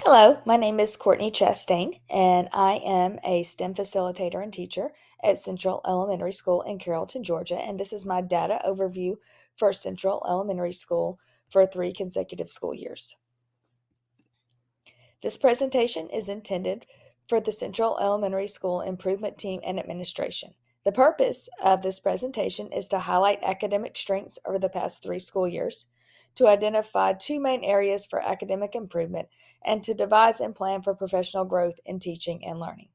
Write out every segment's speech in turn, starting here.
Hello, my name is Courtney Chastain, and I am a STEM facilitator and teacher at Central Elementary School in Carrollton, Georgia. And this is my data overview for Central Elementary School for 3 consecutive school years. This presentation is intended for the Central Elementary School Improvement Team and Administration. The purpose of this presentation is to highlight academic strengths over the past 3 school years, to identify 2 main areas for academic improvement, and to devise and plan for professional growth in teaching and learning.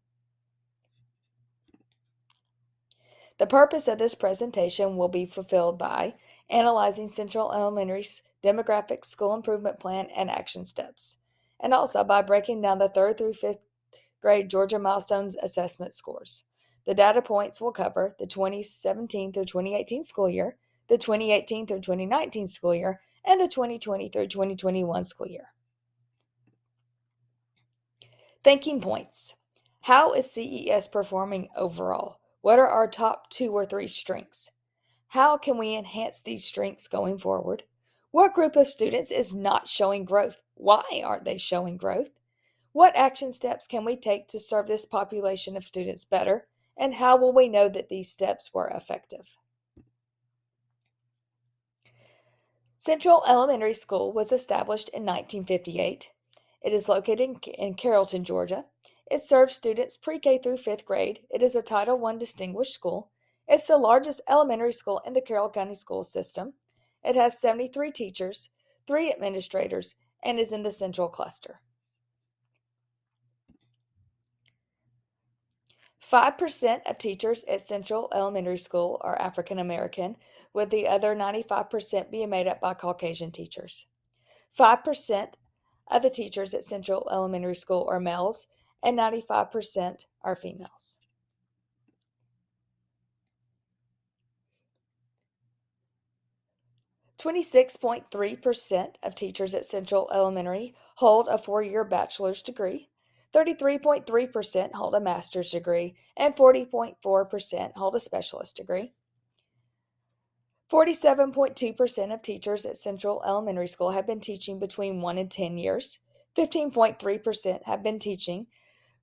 The purpose of this presentation will be fulfilled by analyzing Central Elementary's demographic school improvement plan and action steps, and also by breaking down the 3rd through 5th grade Georgia Milestones assessment scores. The data points will cover the 2017 through 2018 school year, the 2018 through 2019 school year, and the 2020 through 2021 school year. Thinking points. How is CES performing overall? What are our top 2 or 3 strengths? How can we enhance these strengths going forward? What group of students is not showing growth? Why aren't they showing growth? What action steps can we take to serve this population of students better? And how will we know that these steps were effective? Central Elementary School was established in 1958. It is located in Carrollton, Georgia. It serves students pre-K through 5th grade. It is a Title I distinguished school. It's the largest elementary school in the Carroll County school system. It has 73 teachers, 3 administrators, and is in the Central Cluster. 5% of teachers at Central Elementary School are African American, with the other 95% being made up by Caucasian teachers. 5% of the teachers at Central Elementary School are males, and 95% are females. .3% of teachers at Central Elementary hold a 4-year bachelor's degree, 33.3% hold a master's degree, and 40.4% hold a specialist degree. 47.2% of teachers at Central Elementary School have been teaching between 1 and 10 years. 15.3% have been teaching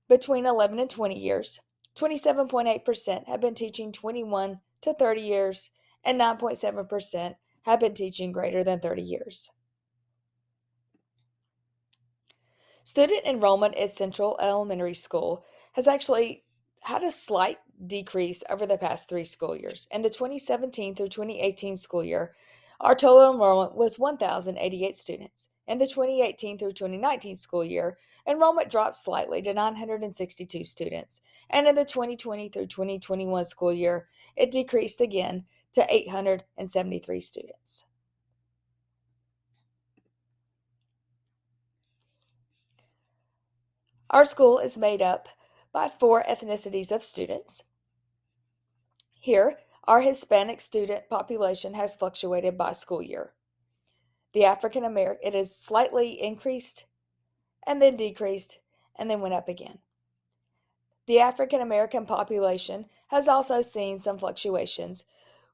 between 11 and 20 years. 27.8% have been teaching 21 to 30 years, and 9.7% have been teaching greater than 30 years. Student enrollment at Central Elementary School has actually had a slight decrease over the past 3 school years. In the 2017 through 2018 school year, our total enrollment was 1,088 students. In the 2018 through 2019 school year, enrollment dropped slightly to 962 students. And in the 2020 through 2021 school year, it decreased again to 873 students. Our school is made up by 4 ethnicities of students. Here, our Hispanic student population has fluctuated by school year. The African American, it has slightly increased and then decreased and then went up again. The African American population has also seen some fluctuations,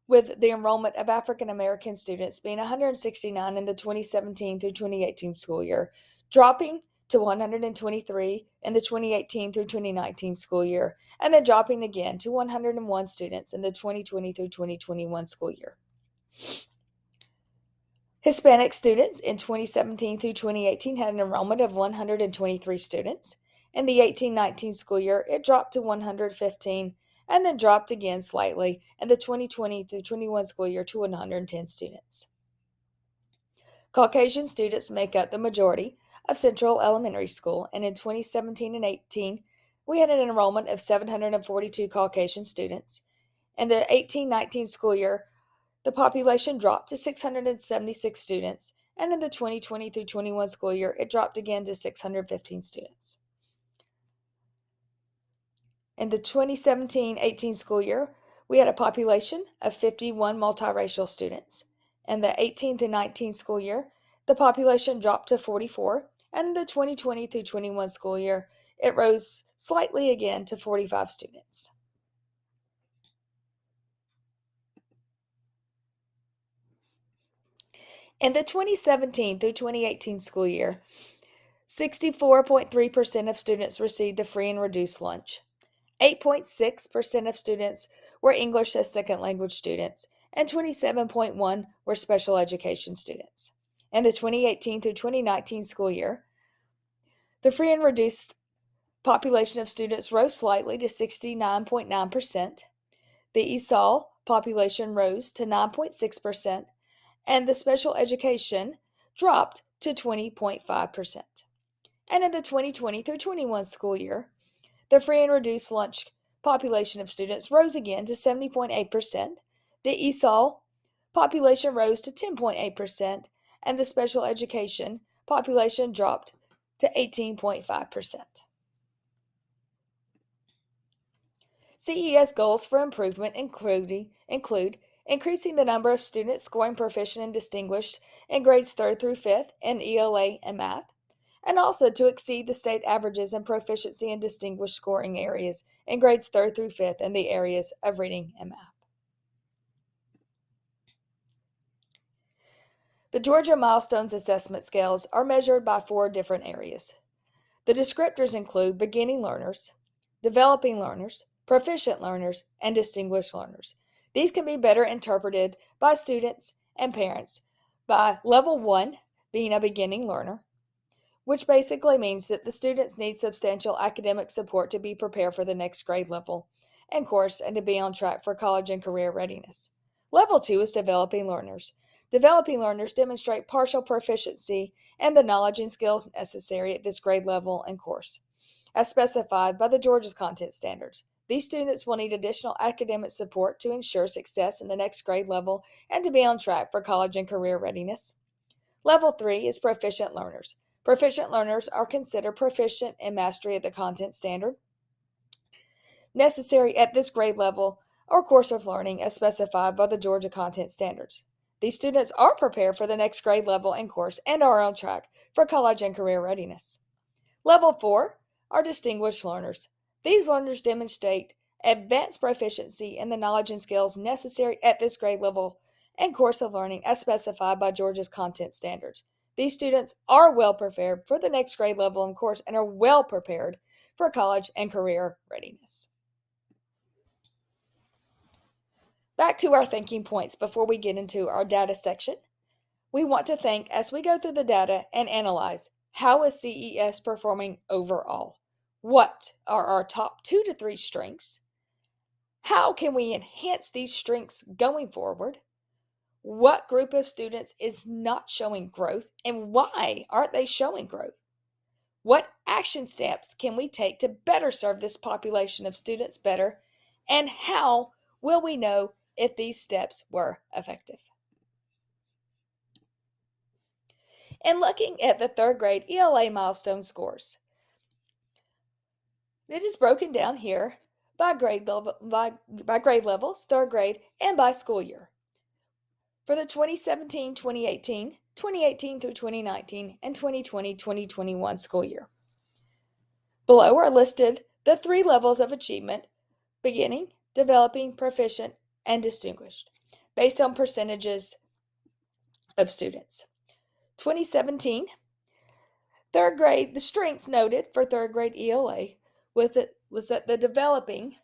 with the enrollment of African American students being 169 in the 2017 through 2018 school year, dropping to 123 in the 2018 through 2019 school year, and then dropping again to 101 students in the 2020 through 2021 school year. Hispanic students in 2017 through 2018 had an enrollment of 123 students. In the 18-19 school year, it dropped to 115 and then dropped again slightly in the 2020 through 21 school year to 110 students. Caucasian students make up the majority of Central Elementary School, and in 2017 and 18, we had an enrollment of 742 Caucasian students. In the 18-19 school year, the population dropped to 676 students, and in the 2020 through 21 school year, it dropped again to 615 students. In the 2017-18 school year, we had a population of 51 multiracial students. In the 18 to 19 school year, the population dropped to 44, and in the 2020 through 21 school year, it rose slightly again to 45 students. In the 2017 through 2018 school year, 64.3% of students received the free and reduced lunch. 8.6% of students were English as second language students, and 27.1% were special education students. In the 2018 through 2019 school year, the free and reduced population of students rose slightly to 69.9%. The ESOL population rose to 9.6%, and the special education dropped to 20.5%. And in the 2020 through 21 school year, the free and reduced lunch population of students rose again to 70.8%. The ESOL population rose to 10.8%, and the special education population dropped to 18.5%. CES goals for improvement include increasing the number of students scoring proficient and distinguished in grades 3rd through 5th in ELA and math, and also to exceed the state averages in proficiency and distinguished scoring areas in grades 3rd through 5th in the areas of reading and math. The Georgia Milestones Assessment Scales are measured by 4 different areas. The descriptors include beginning learners, developing learners, proficient learners, and distinguished learners. These can be better interpreted by students and parents by level 1 being a beginning learner, which basically means that the students need substantial academic support to be prepared for the next grade level and course and to be on track for college and career readiness. Level 2 is developing learners. Developing learners demonstrate partial proficiency and the knowledge and skills necessary at this grade level and course, as specified by the Georgia's content standards. These students will need additional academic support to ensure success in the next grade level and to be on track for college and career readiness. Level 3 is proficient learners. Proficient learners are considered proficient in mastery of the content standard necessary at this grade level or course of learning as specified by the Georgia content standards. These students are prepared for the next grade level and course and are on track for college and career readiness. Level 4 are distinguished learners. These learners demonstrate advanced proficiency in the knowledge and skills necessary at this grade level and course of learning as specified by Georgia's content standards. These students are well prepared for the next grade level and course and are well prepared for college and career readiness. Back to our thinking points before we get into our data section. We want to think as we go through the data and analyze, how is CES performing overall? What are our top 2 to 3 strengths? How can we enhance these strengths going forward? What group of students is not showing growth and why aren't they showing growth? What action steps can we take to better serve this population of students better? And how will we know if these steps were effective? And looking at the 3rd grade ELA milestone scores, it is broken down here by grade levels, 3rd grade, and by school year. For the 2017-2018, 2018 through 2019, and 2020-2021 school year. Below are listed the 3 levels of achievement: beginning, developing, proficient, and distinguished, based on percentages of students. 2017, 3rd grade, the strengths noted for 3rd grade ELA was that the developing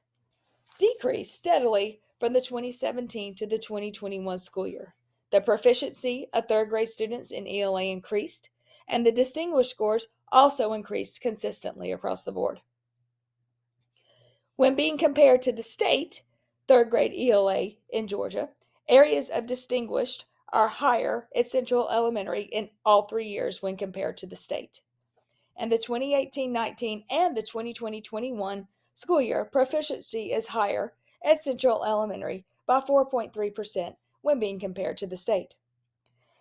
decreased steadily from the 2017 to the 2021 school year. The proficiency of 3rd grade students in ELA increased, and the distinguished scores also increased consistently across the board. When being compared to the state 3rd grade ELA in Georgia, areas of distinguished are higher at Central Elementary in all 3 years when compared to the state. And the 2018-19 and the 2020-21 school year, proficiency is higher at Central Elementary by 4.3% when being compared to the state.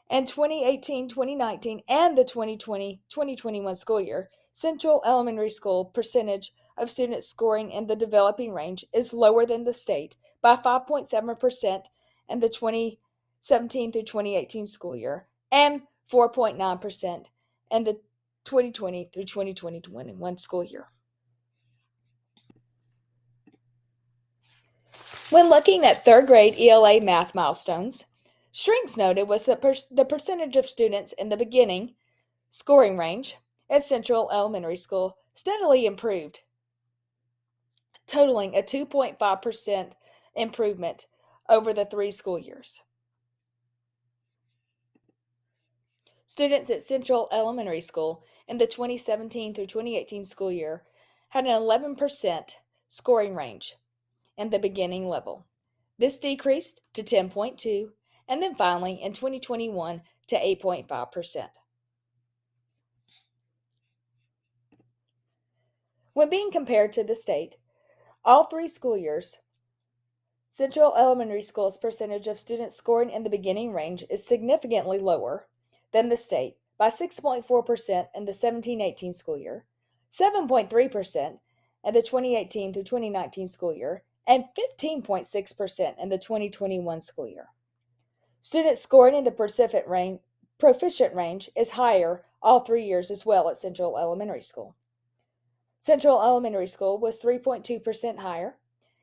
And 2018-2019 and the 2020-2021 school year, Central Elementary School percentage of students scoring in the developing range is lower than the state by 5.7% in the 2017 through 2018 school year and 4.9% in the 2020 through 2021 school year. When looking at 3rd grade ELA math milestones, strengths noted was that the percentage of students in the beginning scoring range at Central Elementary School steadily improved, totaling a 2.5% improvement over the 3 school years. Students at Central Elementary School in the 2017 through 2018 school year had an 11% scoring range in the beginning level. This decreased to 10.2, and then finally in 2021 to 8.5%. When being compared to the state, all 3 school years, Central Elementary School's percentage of students scoring in the beginning range is significantly lower than the state by 6.4% in the 17-18 school year, 7.3% in the 2018 through 2019 school year, and 15.6% in the 2021 school year. Students scoring in the proficient range is higher all 3 years as well at Central Elementary School. Central Elementary School was 3.2% higher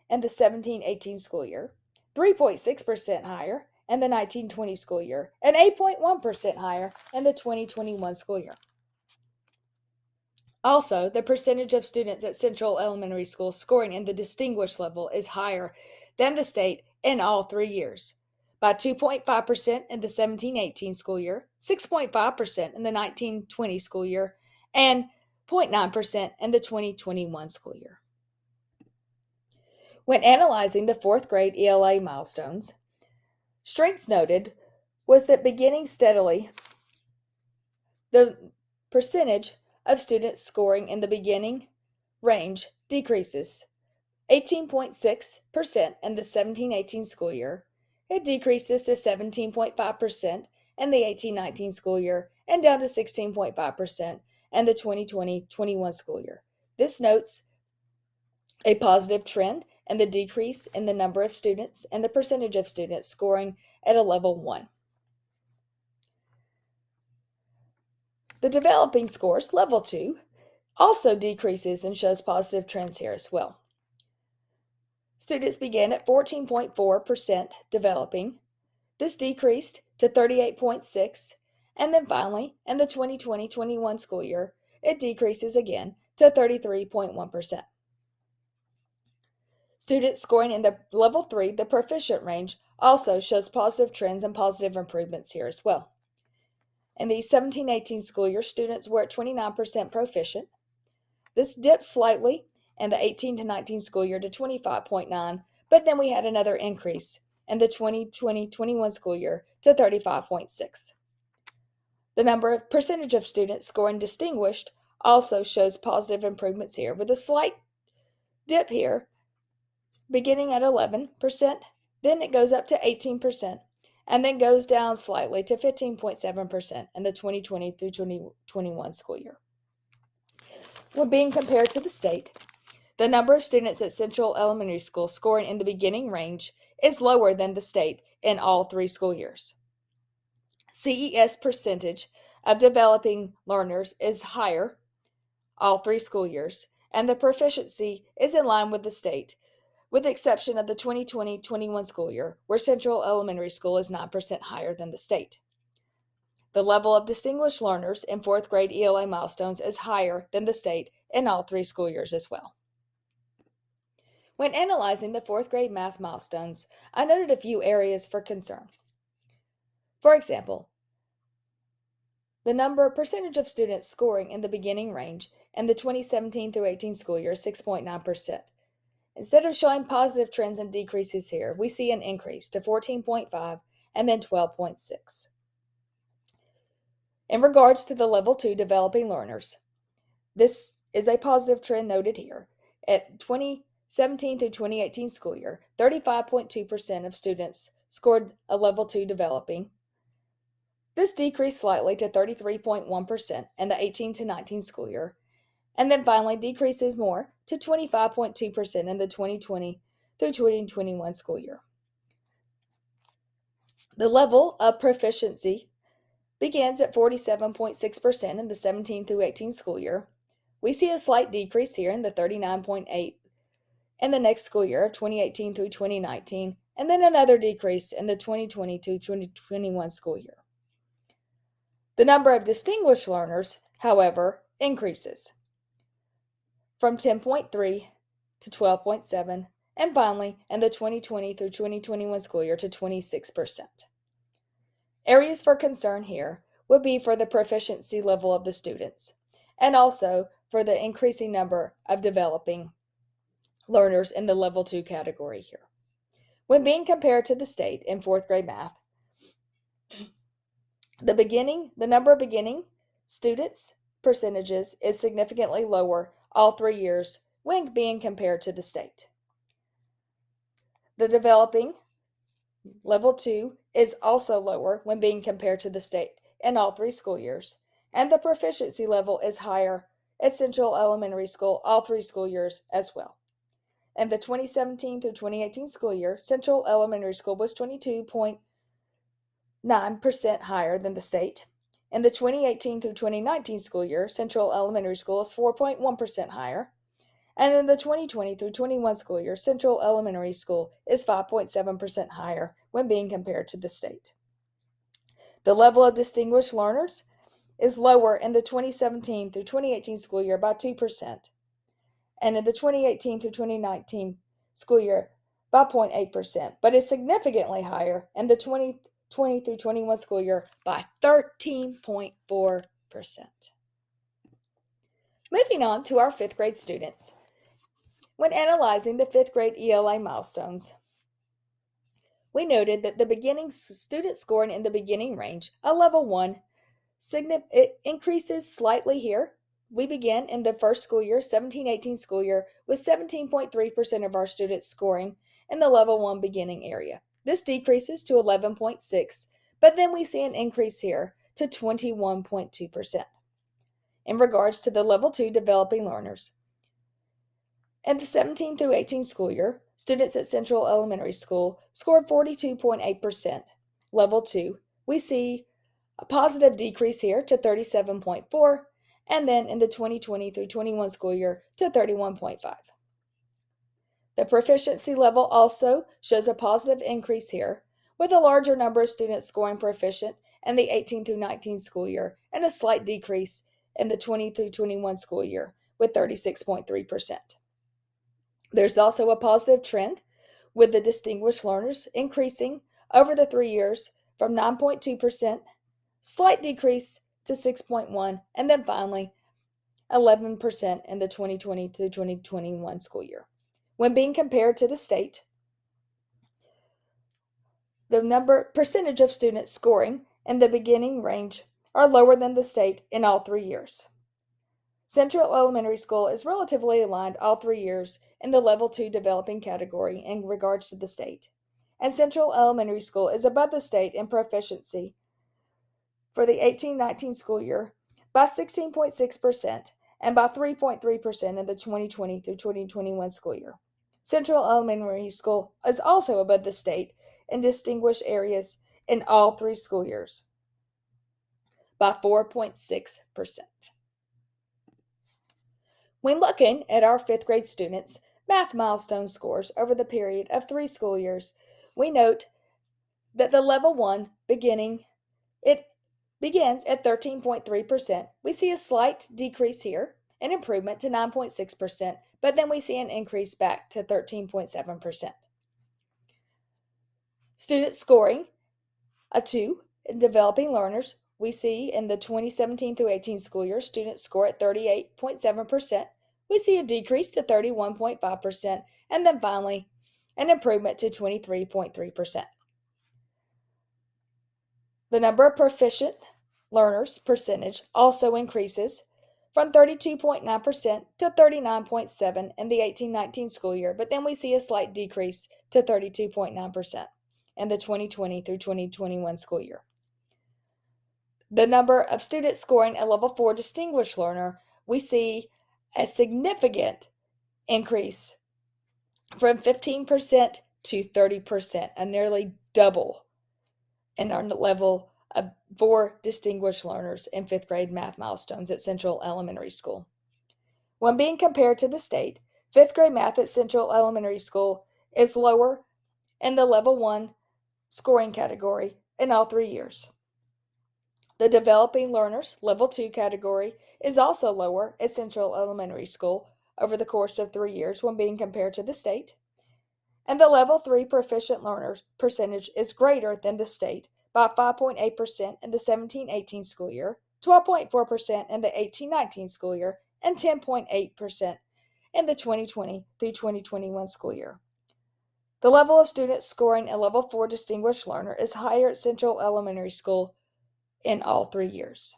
in the 17-18 school year, 3.6% higher in the 19-20 school year, and 8.1% higher in the 2021 school year. Also, the percentage of students at Central Elementary School scoring in the distinguished level is higher than the state in all 3 years, by 2.5% in the 17-18 school year, 6.5% in the 19-20 school year, and 0.9% in the 2021 school year. When analyzing the 4th grade ELA milestones, strengths noted was that beginning steadily, the percentage of students scoring in the beginning range decreases 18.6% in the 17-18 school year. It decreases to 17.5% in the 18-19 school year and down to 16.5% in the 2020-21 school year. This notes a positive trend and the decrease in the number of students and the percentage of students scoring at a level 1. The developing scores, level 2, also decreases and shows positive trends here as well. Students began at 14.4% developing. This decreased to 38.6%, and then finally, in the 2020-21 school year, it decreases again to 33.1%. Students scoring in the level 3, the proficient range, also shows positive trends and positive improvements here as well. In the 17-18 school year, students were at 29% proficient. This dipped slightly in the 18-19 school year to 25.9, but then we had another increase in the 2020-21 school year to 35.6. The percentage of students scoring distinguished also shows positive improvements here, with a slight dip here beginning at 11%, then it goes up to 18%, and then goes down slightly to 15.7% in the 2020 through 2021 school year. When being compared to the state, the number of students at Central Elementary School scoring in the beginning range is lower than the state in all 3 school years. CES percentage of developing learners is higher all 3 school years, and the proficiency is in line with the state, with the exception of the 2020-21 school year, where Central Elementary School is 9% higher than the state. The level of distinguished learners in 4th grade ELA milestones is higher than the state in all 3 school years as well. When analyzing the 4th grade math milestones, I noted a few areas for concern. For example, the percentage of students scoring in the beginning range in the 2017 through 18 school year is 6.9%. Instead of showing positive trends and decreases here, we see an increase to 14.5 and then 12.6. In regards to the level 2 developing learners, this is a positive trend noted here. At 2017 through 2018 school year, 35.2% of students scored a level 2 developing. This decreased slightly to 33.1% in the 18 to 19 school year, and then finally decreases more to 25.2% in the 2020 through 2021 school year. The level of proficiency begins at 47.6% in the 17 through 18 school year. We see a slight decrease here in the 39.8 in the next school year of 2018 through 2019, and then another decrease in the 2020 to 2021 school year. The number of distinguished learners, however, increases from 10.3 to 12.7, and finally, in the 2020 through 2021 school year to 26%. Areas for concern here would be for the proficiency level of the students, and also for the increasing number of developing learners in the level 2 category here. When being compared to the state in fourth grade math, the number of beginning students percentages is significantly lower all 3 years when being compared to the state. The developing level 2 is also lower when being compared to the state in all 3 school years, and the proficiency level is higher at Central Elementary School all 3 school years as well. In the 2017 through 2018 school year, Central Elementary School was 22.9% higher than the state. In the 2018 through 2019 school year, Central Elementary School is 4.1% higher. And in the 2020 through 21 school year, Central Elementary School is 5.7% higher when being compared to the state. The level of distinguished learners is lower in the 2017 through 2018 school year by 2%, and in the 2018 through 2019 school year by 0.8%, but is significantly higher in the 2020 through 21 school year by 13.4%. Moving on to our 5th grade students. When analyzing the 5th grade ELA milestones, we noted that the beginning student scoring in the beginning range, a level 1, it increases slightly here. We begin in the first school year, 17-18 school year, with 17.3% of our students scoring in the level 1 beginning area. This decreases to 11.6%, but then we see an increase here to 21.2%. In regards to the level 2 developing learners, in the 17 through 18 school year, students at Central Elementary School scored 42.8%. Level 2, we see a positive decrease here to 37.4%, and then in the 2020 through 21 school year to 31.5%. The proficiency level also shows a positive increase here, with a larger number of students scoring proficient in the 18 through 19 school year and a slight decrease in the 20 through 21 school year with 36.3%. There's also a positive trend with the distinguished learners increasing over the 3 years from 9.2%, slight decrease to 6.1%, and then finally 11% in the 2020 to 2021 school year. When being compared to the state, the percentage of students scoring in the beginning range are lower than the state in all 3 years. Central Elementary School is relatively aligned all 3 years in the level 2 developing category in regards to the state, and Central Elementary School is above the state in proficiency for the 18-19 school year by 16.6% and by 3.3% in the 2020 through 2021 school year. Central Elementary School is also above the state in distinguished areas in all 3 school years by 4.6%. When looking at our 5th grade students' math milestone scores over the period of 3 school years, we note that the level 1 begins at 13.3%. We see a slight decrease here, an improvement to 9.6%, but then we see an increase back to 13.7%. Students scoring a 2 in developing learners, we see in the 2017 through 18 school year, students score at 38.7%. We see a decrease to 31.5%, and then finally, an improvement to 23.3%. The number of proficient learners percentage also increases from 32.9% to 39.7% in the 18-19 school year, but then we see a slight decrease to 32.9% in the 2020 through 2021 school year. The number of students scoring a level 4 distinguished learner, we see a significant increase from 15% to 30%, a nearly double in our level of 4 distinguished learners in 5th grade math milestones at Central Elementary School. When being compared to the state, 5th grade math at Central Elementary School is lower in the level 1 scoring category in all 3 years. The developing learners Level 2 category is also lower at Central Elementary School over the course of 3 years when being compared to the state. And the Level 3 proficient learners percentage is greater than the state by 5.8% in the 17-18 school year, 12.4% in the 18-19 school year, and 10.8% in the 2020 through 2021 school year. The level of students scoring a Level 4 distinguished learner is higher at Central Elementary School in all 3 years.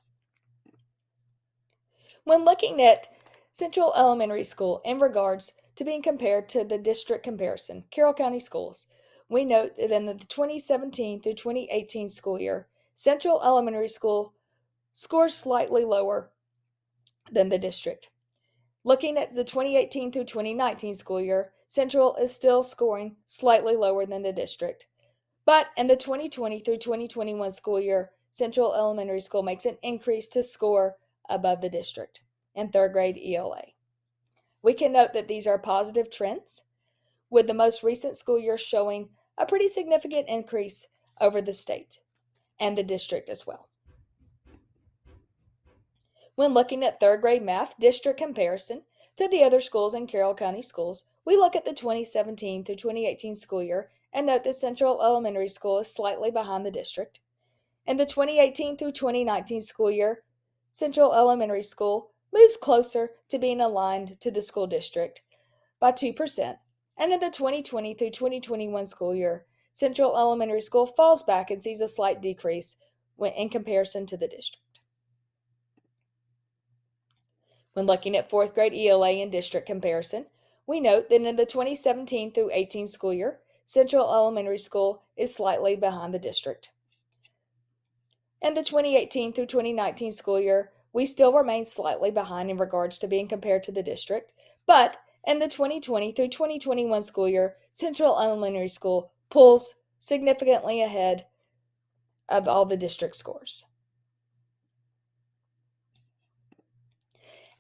When looking at Central Elementary School in regards to being compared to the district comparison, Carroll County Schools, we note that in the 2017 through 2018 school year, Central Elementary School scores slightly lower than the district. Looking at the 2018 through 2019 school year, Central is still scoring slightly lower than the district. But in the 2020 through 2021 school year, Central Elementary School makes an increase to score above the district in third grade ELA. We can note that these are positive trends, with the most recent school year showing a pretty significant increase over the state and the district as well. When looking at third grade math district comparison to the other schools in Carroll County Schools, we look at the 2017 through 2018 school year and note that Central Elementary School is slightly behind the district. In the 2018 through 2019 school year, Central Elementary School moves closer to being aligned to the school district by 2%. And in the 2020 through 2021 school year, Central Elementary School falls back and sees a slight decrease in comparison to the district. When looking at fourth grade ELA and district comparison, we note that in the 2017 through 18 school year, Central Elementary School is slightly behind the district. In the 2018 through 2019 school year, we still remain slightly behind in regards to being compared to the district, but in the 2020 through 2021 school year, Central Elementary School pulls significantly ahead of all the district scores.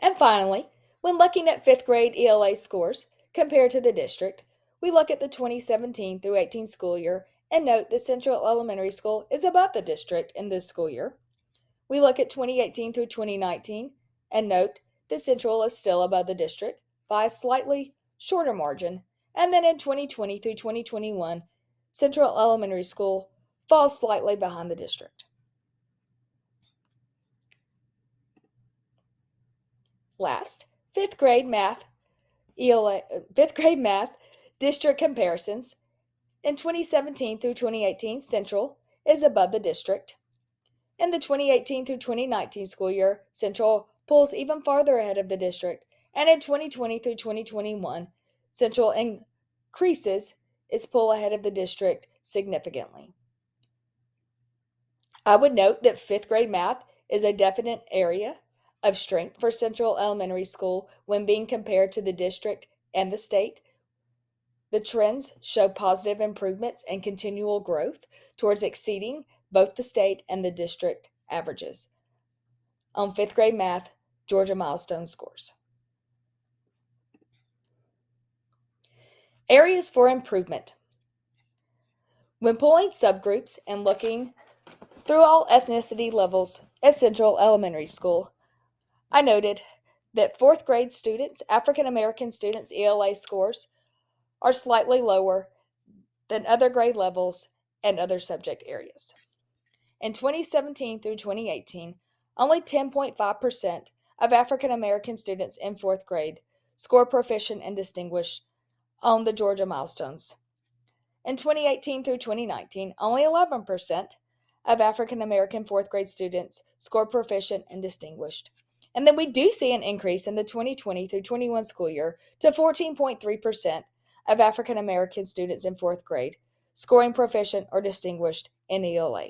And finally, when looking at fifth grade ELA scores compared to the district, we look at the 2017 through 18 school year and note that Central Elementary School is above the district in this school year. We look at 2018 through 2019 and note that Central is still above the district by a slightly shorter margin. And then in 2020 through 2021, Central Elementary School falls slightly behind the district. Last, fifth grade math district comparisons. In 2017 through 2018, Central is above the district. In the 2018 through 2019 school year, Central pulls even farther ahead of the district. And in 2020 through 2021, Central increases its pull ahead of the district significantly. I would note that fifth grade math is a definite area of strength for Central Elementary School when being compared to the district and the state. The trends show positive improvements and continual growth towards exceeding both the state and the district averages on fifth grade math Georgia milestone scores. Areas for improvement. When pulling subgroups and looking through all ethnicity levels at Central Elementary School, I noted that fourth grade students, African American students' ELA scores are slightly lower than other grade levels and other subject areas. In 2017 through 2018, only 10.5% of African American students in fourth grade score proficient and distinguished on the Georgia milestones. In 2018 through 2019, only 11% of African American fourth grade students score proficient and distinguished. And then we do see an increase in the 2020 through 21 school year to 14.3% of African American students in fourth grade scoring proficient or distinguished in ELA,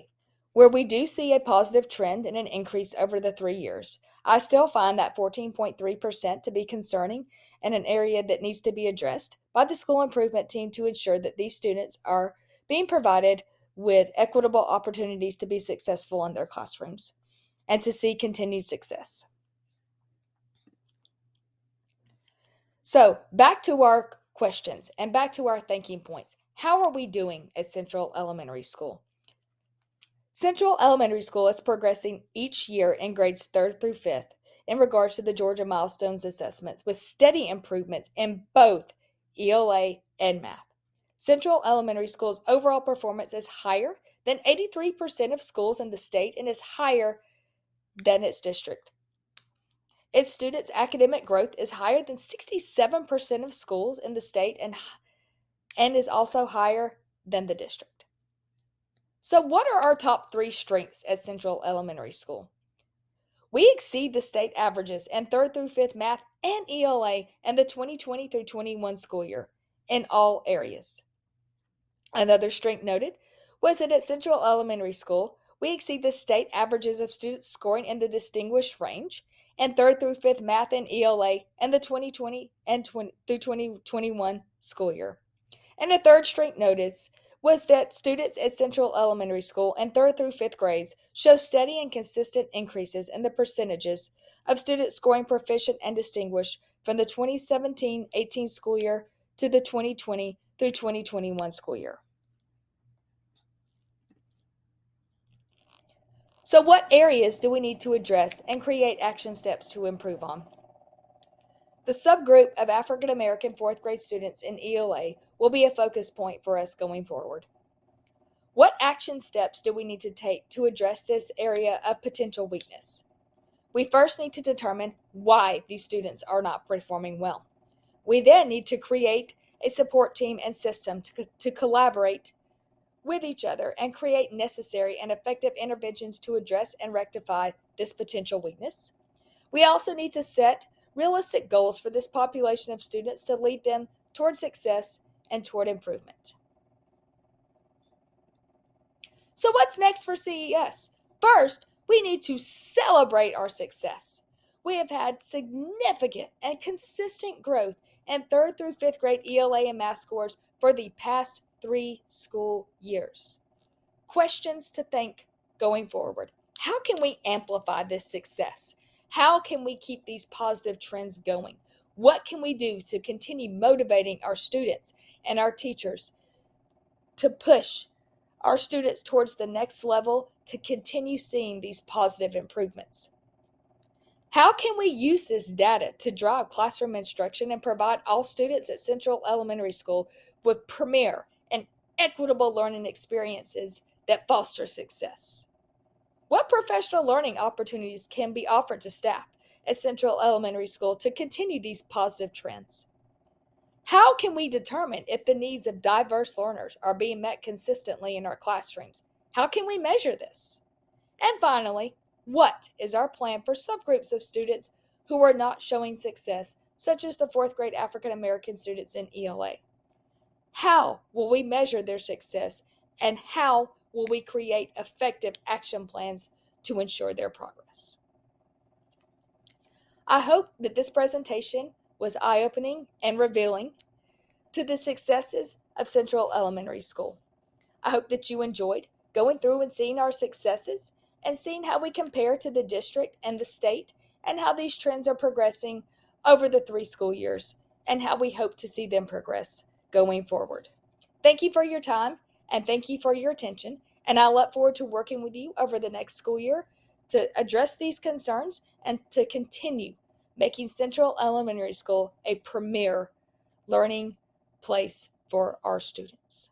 where we do see a positive trend and an increase over the 3 years. I still find that 14.3% to be concerning and an area that needs to be addressed by the school improvement team to ensure that these students are being provided with equitable opportunities to be successful in their classrooms and to see continued success. So, back to our questions and back to our thinking points. How are we doing at Central Elementary School? Central Elementary School is progressing each year in grades 3rd through 5th in regards to the Georgia Milestones assessments with steady improvements in both ELA and math. Central Elementary School's overall performance is higher than 83% of schools in the state and is higher than its district. Its students' academic growth is higher than 67% of schools in the state and is also higher than the district. So, what are our top 3 strengths at Central Elementary School? We exceed the state averages in 3rd through 5th math and ELA in the 2020 through 21 school year in all areas. Another strength noted was that at Central Elementary School, we exceed the state averages of students scoring in the distinguished range in 3rd through 5th math and ELA in the 2020 and through 2021 school year. And a third strength notice was that students at Central Elementary School in 3rd through 5th grades show steady and consistent increases in the percentages of students scoring proficient and distinguished from the 2017-18 school year to the 2020 through 2021 school year. So, what areas do we need to address and create action steps to improve on? The subgroup of African American 4th grade students in ELA will be a focus point for us going forward. What action steps do we need to take to address this area of potential weakness? We first need to determine why these students are not performing well. We then need to create a support team and system to collaborate with each other and create necessary and effective interventions to address and rectify this potential weakness. We also need to set realistic goals for this population of students to lead them toward success and toward improvement. So, what's next for CES? First, we need to celebrate our success. We have had significant and consistent growth in 3rd through 5th grade ELA and math scores for the past 3 school years. Questions to think going forward. How can we amplify this success? How can we keep these positive trends going? What can we do to continue motivating our students and our teachers to push our students towards the next level to continue seeing these positive improvements? How can we use this data to drive classroom instruction and provide all students at Central Elementary School with premier and equitable learning experiences that foster success? What professional learning opportunities can be offered to staff at Central Elementary School to continue these positive trends? How can we determine if the needs of diverse learners are being met consistently in our classrooms? How can we measure this? And finally, what is our plan for subgroups of students who are not showing success, such as the 4th grade African American students in ELA? How will we measure their success, and how will we create effective action plans to ensure their progress? I hope that this presentation was eye-opening and revealing to the successes of Central Elementary School. I hope that you enjoyed going through and seeing our successes and seeing how we compare to the district and the state and how these trends are progressing over the 3 school years and how we hope to see them progress going forward. Thank you for your time and thank you for your attention, and I look forward to working with you over the next school year to address these concerns and to continue making Central Elementary School a premier learning place for our students.